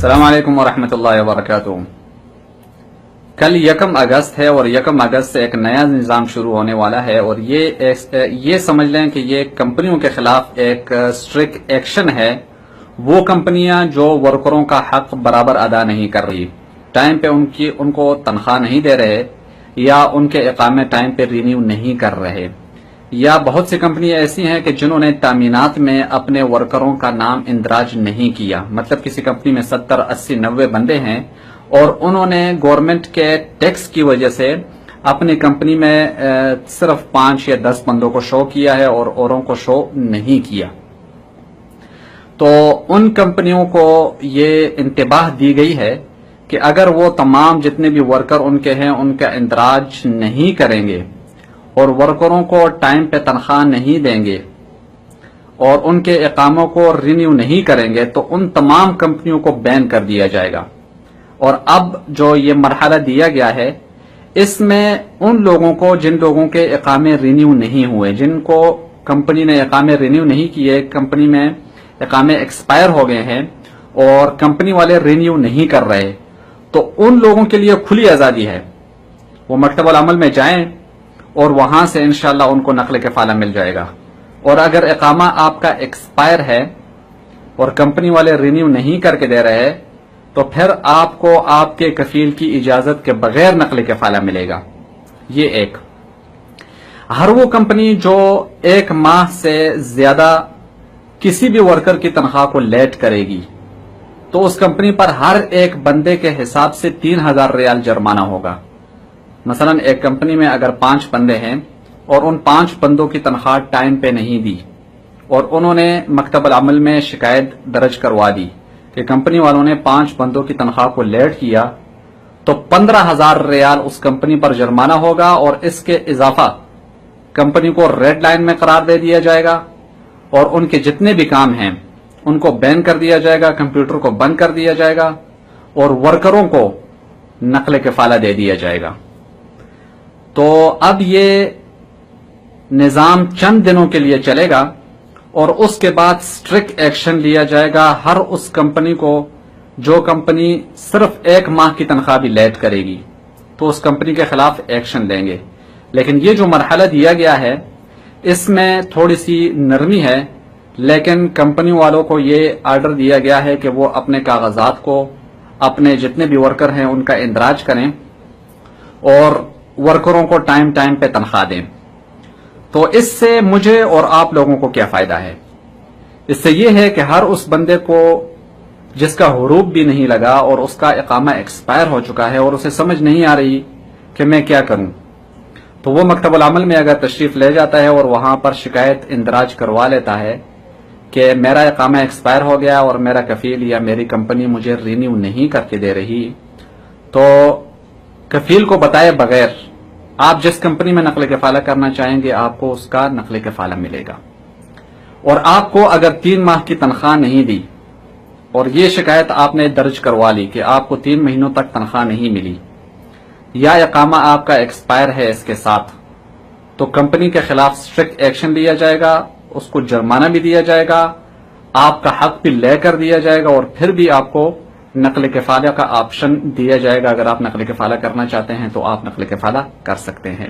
السلام علیکم ورحمۃ اللہ وبرکاتہ۔ کل 1 اگست ہے اور 1 اگست سے ایک نیا نظام شروع ہونے والا ہے، اور یہ سمجھ لیں کہ یہ کمپنیوں کے خلاف ایک اسٹرکٹ ایکشن ہے۔ وہ کمپنیاں جو ورکروں کا حق برابر ادا نہیں کر رہی، ٹائم پہ ان کو تنخواہ نہیں دے رہے، یا ان کے اقامے ٹائم پہ رینیو نہیں کر رہے، یا بہت سی کمپنیاں ایسی ہیں کہ جنہوں نے تامینات میں اپنے ورکروں کا نام اندراج نہیں کیا۔ مطلب کسی کمپنی میں 70، 80، 90 بندے ہیں اور انہوں نے گورنمنٹ کے ٹیکس کی وجہ سے اپنی کمپنی میں صرف 5 یا 10 بندوں کو شو کیا ہے اور اوروں کو شو نہیں کیا۔ تو ان کمپنیوں کو یہ انتباہ دی گئی ہے کہ اگر وہ تمام جتنے بھی ورکر ان کے ہیں ان کا اندراج نہیں کریں گے اور ورکروں کو ٹائم پہ تنخواہ نہیں دیں گے اور ان کے اقاموں کو رینیو نہیں کریں گے تو ان تمام کمپنیوں کو بین کر دیا جائے گا۔ اور اب جو یہ مرحلہ دیا گیا ہے، اس میں ان لوگوں کو جن لوگوں کے اقامے رینیو نہیں ہوئے، جن کو کمپنی نے اقامے رینیو نہیں کیے، کمپنی میں اقامے ایکسپائر ہو گئے ہیں اور کمپنی والے رینیو نہیں کر رہے، تو ان لوگوں کے لیے کھلی آزادی ہے، وہ مکتب العمل میں جائیں اور وہاں سے انشاءاللہ ان کو نقل کفالہ مل جائے گا۔ اور اگر اقامہ آپ کا ایکسپائر ہے اور کمپنی والے رینیو نہیں کر کے دے رہے، تو پھر آپ کو آپ کے کفیل کی اجازت کے بغیر نقل کفالہ ملے گا۔ یہ ایک۔ ہر وہ کمپنی جو 1 ماہ سے زیادہ کسی بھی ورکر کی تنخواہ کو لیٹ کرے گی تو اس کمپنی پر ہر ایک بندے کے حساب سے 3000 ریال جرمانہ ہوگا۔ مثلا ایک کمپنی میں اگر 5 بندے ہیں اور ان 5 بندوں کی تنخواہ ٹائم پہ نہیں دی اور انہوں نے مکتب العمل میں شکایت درج کروا دی کہ کمپنی والوں نے 5 بندوں کی تنخواہ کو لیٹ کیا، تو 15000 ریال اس کمپنی پر جرمانہ ہوگا، اور اس کے اضافہ کمپنی کو ریڈ لائن میں قرار دے دیا جائے گا اور ان کے جتنے بھی کام ہیں ان کو بین کر دیا جائے گا، کمپیوٹر کو بند کر دیا جائے گا اور ورکروں کو نقل کفالہ دے دیا جائے گا۔ تو اب یہ نظام چند دنوں کے لیے چلے گا اور اس کے بعد اسٹرکٹ ایکشن لیا جائے گا ہر اس کمپنی کو جو کمپنی صرف 1 ماہ کی تنخواہ بھی لیٹ کرے گی، تو اس کمپنی کے خلاف ایکشن لیں گے۔ لیکن یہ جو مرحلہ دیا گیا ہے اس میں تھوڑی سی نرمی ہے، لیکن کمپنی والوں کو یہ آرڈر دیا گیا ہے کہ وہ اپنے کاغذات کو اپنے جتنے بھی ورکر ہیں ان کا اندراج کریں اور ورکروں کو ٹائم پہ تنخواہ دیں۔ تو اس سے مجھے اور آپ لوگوں کو کیا فائدہ ہے؟ اس سے یہ ہے کہ ہر اس بندے کو جس کا حروف بھی نہیں لگا اور اس کا اقامہ ایکسپائر ہو چکا ہے اور اسے سمجھ نہیں آ رہی کہ میں کیا کروں، تو وہ مکتب العمل میں اگر تشریف لے جاتا ہے اور وہاں پر شکایت اندراج کروا لیتا ہے کہ میرا اقامہ ایکسپائر ہو گیا اور میرا کفیل یا میری کمپنی مجھے رینیو نہیں کر کے دے رہی، تو کفیل کو بتائے بغیر آپ جس کمپنی میں نقل کفالہ کرنا چاہیں گے آپ کو اس کا نقل کفالہ ملے گا۔ اور آپ کو اگر 3 ماہ کی تنخواہ نہیں دی اور یہ شکایت آپ نے درج کروا لی کہ آپ کو 3 مہینوں تک تنخواہ نہیں ملی یا اقامہ آپ کا ایکسپائر ہے اس کے ساتھ، تو کمپنی کے خلاف اسٹرکٹ ایکشن لیا جائے گا، اس کو جرمانہ بھی دیا جائے گا، آپ کا حق بھی لے کر دیا جائے گا، اور پھر بھی آپ کو نقل کفالہ کا آپشن دیا جائے گا۔ اگر آپ نقل کفالہ کرنا چاہتے ہیں تو آپ نقل کفالہ کر سکتے ہیں۔